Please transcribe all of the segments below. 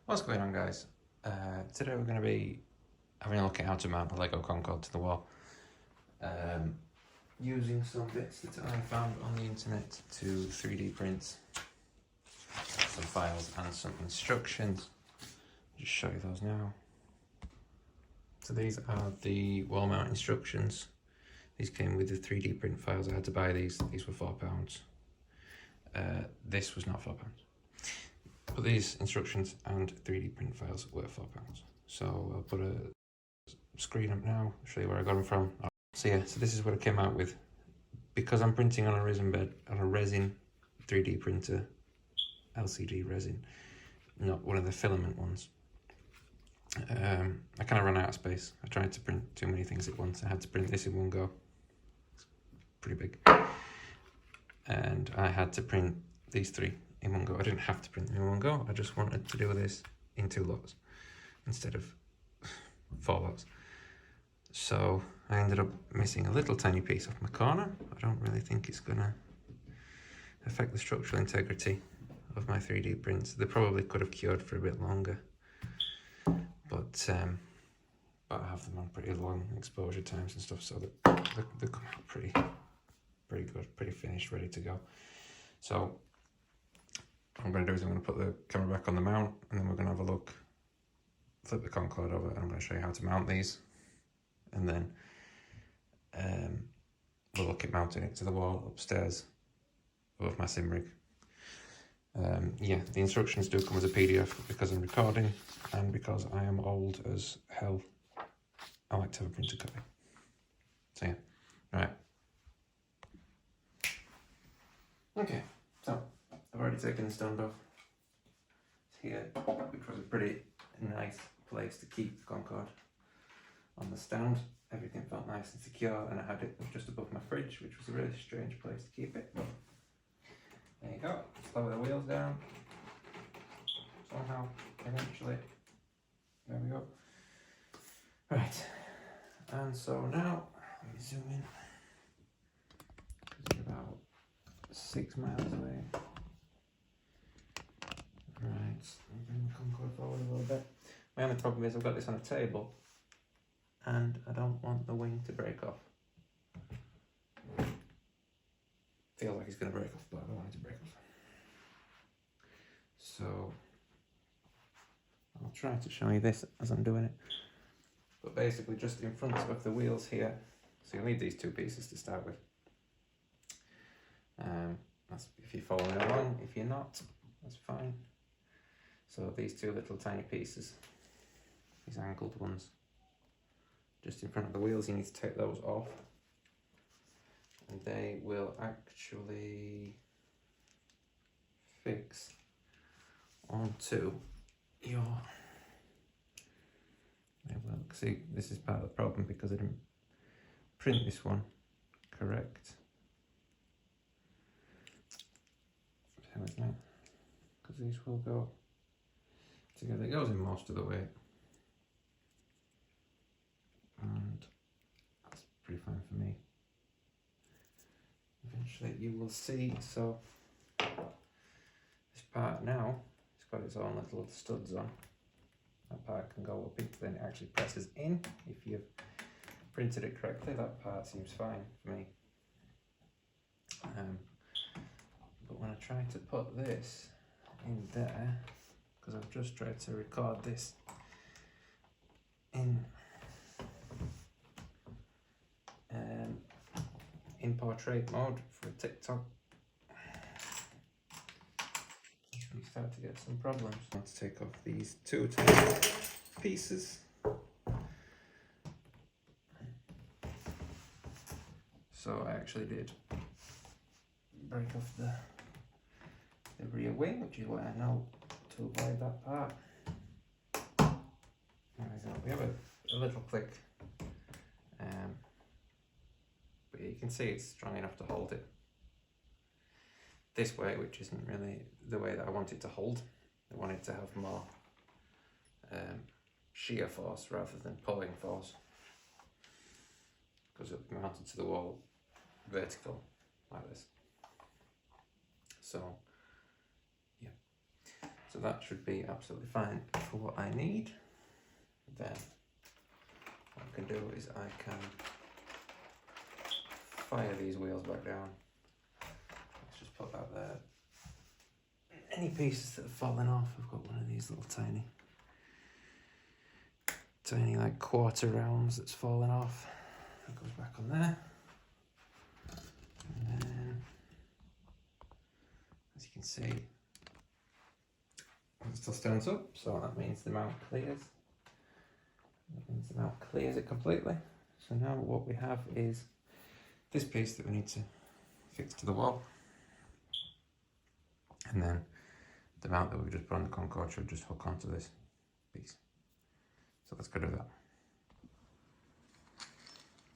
What's going on, guys? Today we're going to be having a look at how to mount a Lego Concorde to the wall, using some bits that I found on the internet to 3D print some files and some instructions. I'll just show you those now. So these are the wall mount instructions. These came with the 3D print files. I had to buy these. These were £4. This was not £4. But these instructions and 3D print files were £4. So I'll put a screen up now, show you where I got them from. So yeah, so this is what I came out with. Because I'm printing on a resin bed, on a resin 3D printer, LCD resin, not one of the filament ones. I kind of ran out of space. I tried to print too many things at once. I had to print this in one go. It's pretty big. And I had to print these three in one go. I didn't have to print them in one go. I just wanted to do this in 2 lots instead of 4 lots. So I ended up missing a little tiny piece off my corner. I don't really think it's gonna affect the structural integrity of my 3D prints. They probably could have cured for a bit longer, but I have them on pretty long exposure times and stuff, so they come out pretty good, pretty finished, ready to go. So what I'm going to do is I'm going to put the camera back on the mount, and then we're going to have a look, flip the Concorde over, and I'm going to show you how to mount these, and then we'll look at mounting it to the wall upstairs above my sim rig. Yeah, the instructions do come as a PDF because I'm recording and because I am old as hell. I like to have a printed copy. So yeah, right. Okay, so I've already taken the stand off. It's here, which was a pretty nice place to keep the Concorde on the stand. Everything felt nice and secure, and I had it just above my fridge, which was a really strange place to keep it. There you go. Slow the wheels down. Somehow, eventually. There we go. Right. And so now, let me zoom in. It's about 6 miles away. Right. I'll bring the Concorde forward a little bit. My only problem is I've got this on a table, and I don't want the wing to break off. Feels like it's going to break off, but I don't want it to break off. So I'll try to show you this as I'm doing it. But basically just in front of the wheels here, so you'll need these 2 pieces to start with. That's if you're following along. If you're not, that's fine. So these 2 little tiny pieces, these angled ones, just in front of the wheels, you need to take those off. And they will actually fix onto your, they will, see, this is part of the problem because I didn't print this one correct. Bear with me, because these will go together. It goes in most of the way, and that's pretty fine for me. Eventually you will see. So this part now, it's got its own little studs on. That part can go up into, then it actually presses in. If you've printed it correctly, that part seems fine for me. But when I try to put this in there, because I've just tried to record this in portrait mode for TikTok, we start to get some problems. Let's take off these 2 tiny pieces. So I actually did break off the rear wing, which is what I know to avoid that part. We have a little click, but you can see it's strong enough to hold it this way, which isn't really the way that I want it to hold. I want it to have more shear force rather than pulling force, because it'll be mounted to the wall vertical like this. So yeah, So that should be absolutely fine for what I need. Then what I can do is I can fire these wheels back down. Let's just put that there. Any pieces that have fallen off, I've got one of these little tiny like quarter rounds that's fallen off. That goes back on there. And then, as you can see, it still stands up, so that means the mount clears. That means the mount clears it completely. So now what we have is this piece that we need to fix to the wall. And then the mount that we just put on the Concorde should just hook onto this piece. So let's go do that.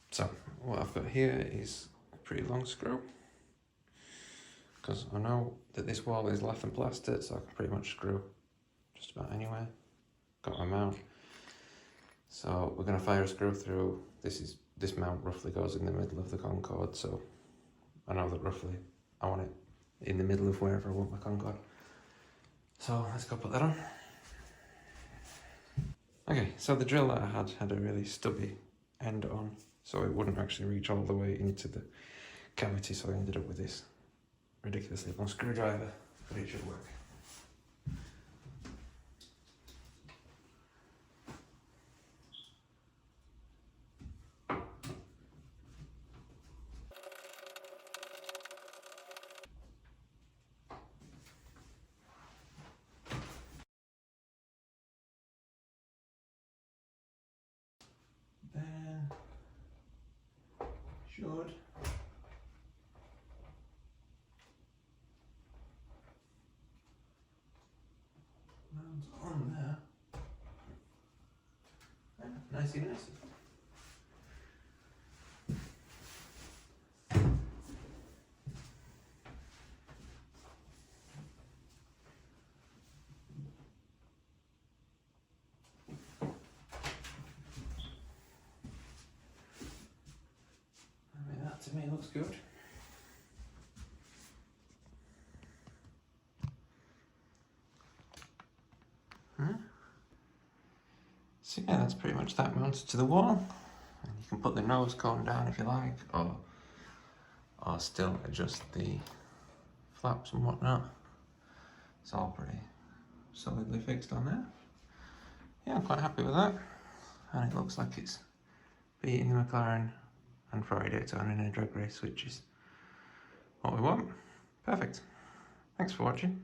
So what I've got here is a pretty long screw, because I know that this wall is lath and plastered, so I can pretty much screw just about anywhere. Got my mount. So we're going to fire a screw through. This mount roughly goes in the middle of the Concorde, so I know that roughly I want it in the middle of wherever I want my Concorde. So let's go put that on. Okay, so the drill that I had a really stubby end on, so it wouldn't actually reach all the way into the cavity, so I ended up with this ridiculously long screwdriver, but it should work. Then should mount on there. Yeah, nicey. I mean, that to me looks good. So yeah, that's pretty much that mounted to the wall. And you can put the nose cone down if you like, or still adjust the flaps and whatnot. It's all pretty solidly fixed on there. Yeah, I'm quite happy with that. And it looks like it's beating the McLaren and Ferrari Daytona in a drag race, which is what we want. Perfect. Thanks for watching.